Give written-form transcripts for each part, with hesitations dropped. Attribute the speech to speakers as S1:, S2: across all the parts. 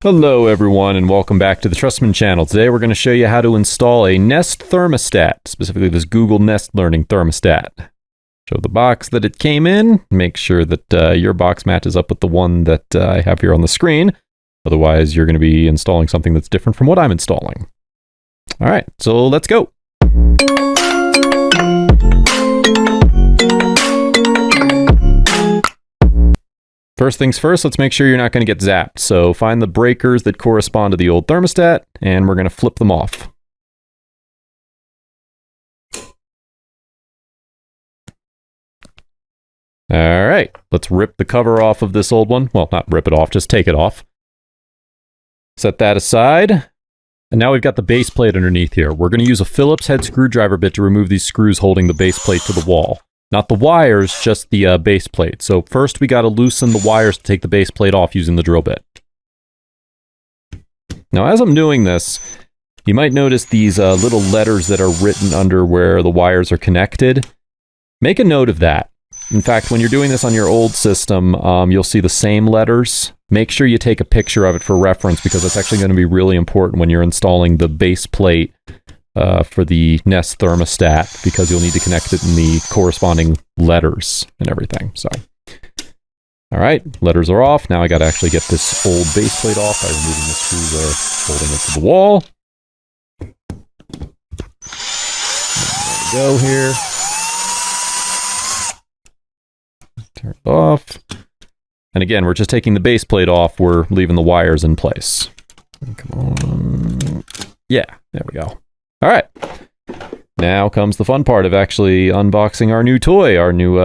S1: Hello everyone and welcome back to the Trustman channel. Today we're going to show you how to install a Nest Thermostat, specifically this Google Nest Learning Thermostat. Show the box that it came in, make sure that your box matches up with the one that I have here on the screen. Otherwise you're going to be installing something that's different from what I'm installing. Alright, so let's go. First things first, let's make sure you're not going to get zapped. So find the breakers that correspond to the old thermostat, and we're going to flip them off. All right, let's rip the cover off of this old one. Well, not rip it off, just take it off. Set that aside. And now we've got the base plate underneath here. We're going to use a Phillips head screwdriver bit to remove these screws holding the base plate to the wall. Not the wires, just the base plate. So first we got to loosen the wires to take the base plate off using the drill bit. Now as I'm doing this, you might notice these little letters that are written under where the wires are connected. Make a note of that. In fact, when you're doing this on your old system, you'll see the same letters. Make sure you take a picture of it for reference because it's actually going to be really important when you're installing the base plate for the Nest Thermostat, because you'll need to connect it in the corresponding letters and everything. So, all right, letters are off. Now I got to actually get this old base plate off by removing the screws that are holding it to the wall. There we go here. Turn it off. And again, we're just taking the base plate off. We're leaving the wires in place. Come on. Yeah, there we go. All right, now comes the fun part of actually unboxing our new toy, our new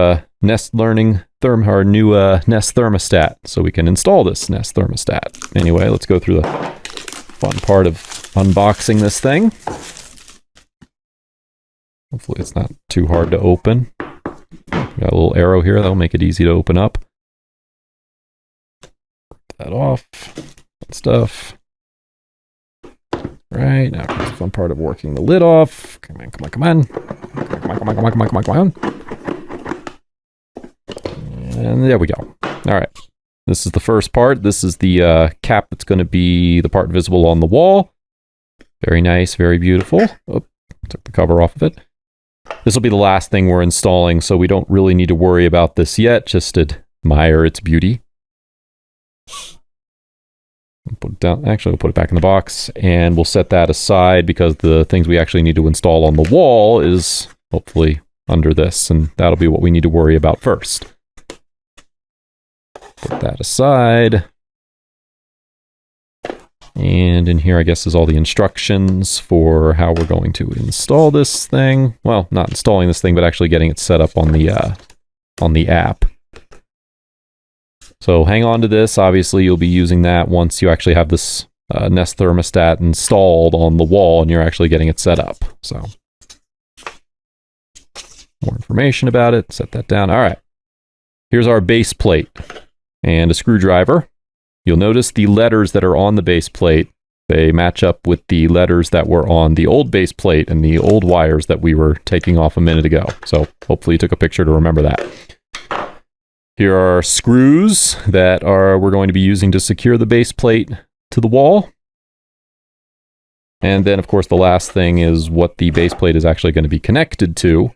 S1: Nest Thermostat, so we can install this Nest Thermostat. Anyway, let's go through the fun part of unboxing this thing. Hopefully it's not too hard to open. Got a little arrow here, that'll make it easy to open up. Get that off, that stuff. Right, now comes the fun part of working the lid off. Come on, come on, come on. Come on, come on, come on, come on, come on, come on. And there we go. All right, this is the first part. This is the cap that's going to be the part visible on the wall. Very nice, very beautiful. Oh, took the cover off of it. This will be the last thing we're installing, so we don't really need to worry about this yet. Just admire its beauty. Put it down. Actually, we'll put it back in the box, and we'll set that aside because the things we actually need to install on the wall is hopefully under this, and that'll be what we need to worry about first. Put that aside. And in here, I guess, is all the instructions for how we're going to install this thing. Well, not installing this thing, but actually getting it set up on the app. So hang on to this. Obviously, you'll be using that once you actually have this Nest Thermostat installed on the wall and you're actually getting it set up. So more information about it. Set that down. All right. Here's our base plate and a screwdriver. You'll notice the letters that are on the base plate. They match up with the letters that were on the old base plate and the old wires that we were taking off a minute ago. So hopefully you took a picture to remember that. Here are screws that we're going to be using to secure the base plate to the wall. And then, of course, the last thing is what the base plate is actually going to be connected to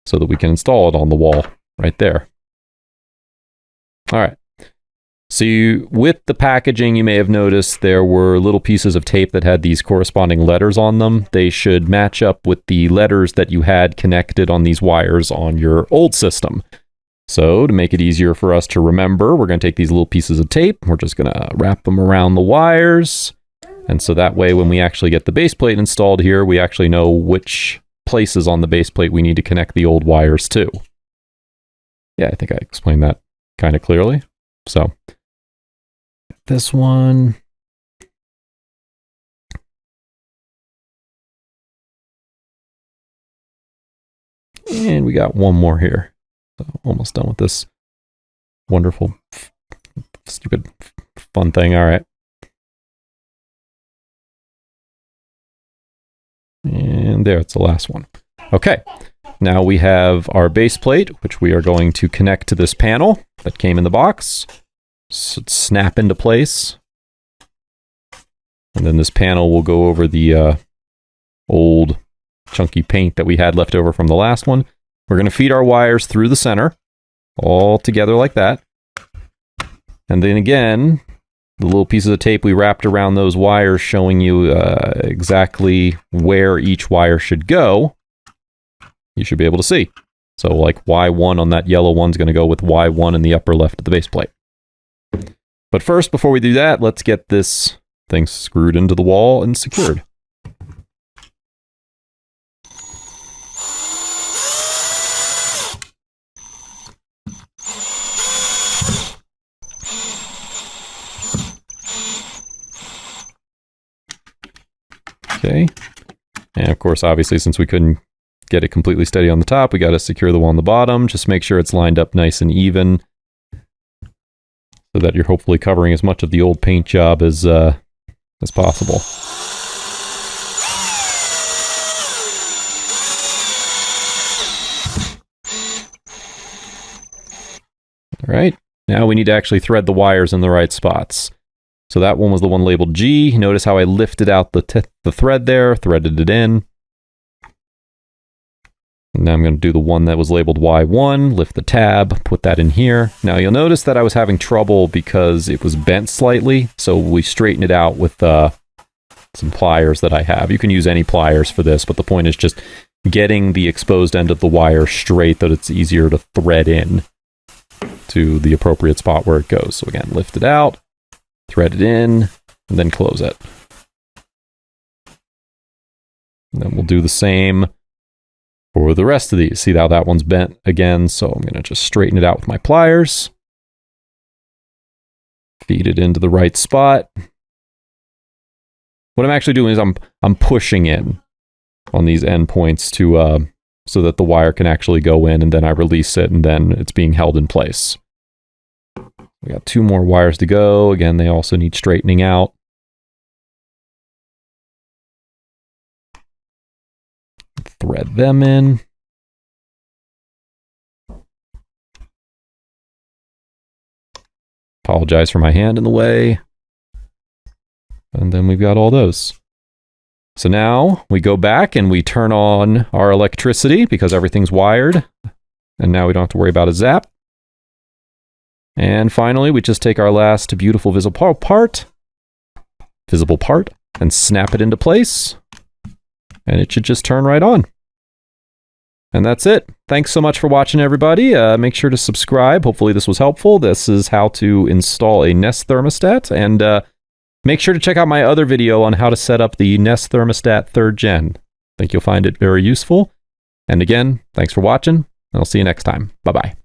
S1: so that we can install it on the wall right there. All right. So with the packaging, you may have noticed there were little pieces of tape that had these corresponding letters on them. They should match up with the letters that you had connected on these wires on your old system. So to make it easier for us to remember, we're going to take these little pieces of tape. We're just going to wrap them around the wires. And so that way, when we actually get the base plate installed here, we actually know which places on the base plate we need to connect the old wires to. Yeah, I think I explained that kind of clearly. So this one. And we got one more here. So almost done with this wonderful, stupid, fun thing. All right. And there, it's the last one. Okay. Now we have our base plate, which we are going to connect to this panel that came in the box. So snap into place. And then this panel will go over the old chunky paint that we had left over from the last one. We're going to feed our wires through the center, all together like that. And then again, the little pieces of tape we wrapped around those wires showing you exactly where each wire should go, you should be able to see. So like Y1 on that yellow one's going to go with Y1 in the upper left of the base plate. But first, before we do that, let's get this thing screwed into the wall and secured. Okay, and of course, obviously, since we couldn't get it completely steady on the top, we got to secure the one on the bottom. Just make sure it's lined up nice and even, so that you're hopefully covering as much of the old paint job as possible. All right, now we need to actually thread the wires in the right spots. So that one was the one labeled G. Notice how I lifted out the thread there, threaded it in. And now I'm going to do the one that was labeled Y1, lift the tab, put that in here. Now you'll notice that I was having trouble because it was bent slightly, so we straightened it out with some pliers that I have. You can use any pliers for this, but the point is just getting the exposed end of the wire straight, that it's easier to thread in to the appropriate spot where it goes. So again, lift it out, thread it in, and then close it. And then we'll do the same for the rest of these. See how that one's bent again, so I'm going to just straighten it out with my pliers. Feed it into the right spot. What I'm actually doing is I'm pushing in on these endpoints to so that the wire can actually go in, and then I release it, and then it's being held in place. We got 2 more wires to go. Again, they also need straightening out. Thread them in. Apologize for my hand in the way. And then we've got all those. So now we go back and we turn on our electricity because everything's wired. And now we don't have to worry about a zap. And finally, we just take our last beautiful visible part, and snap it into place. And it should just turn right on. And that's it. Thanks so much for watching, everybody. Make sure to subscribe. Hopefully this was helpful. This is how to install a Nest Thermostat. And make sure to check out my other video on how to set up the Nest Thermostat 3rd Gen. I think you'll find it very useful. And again, thanks for watching. And I'll see you next time. Bye-bye.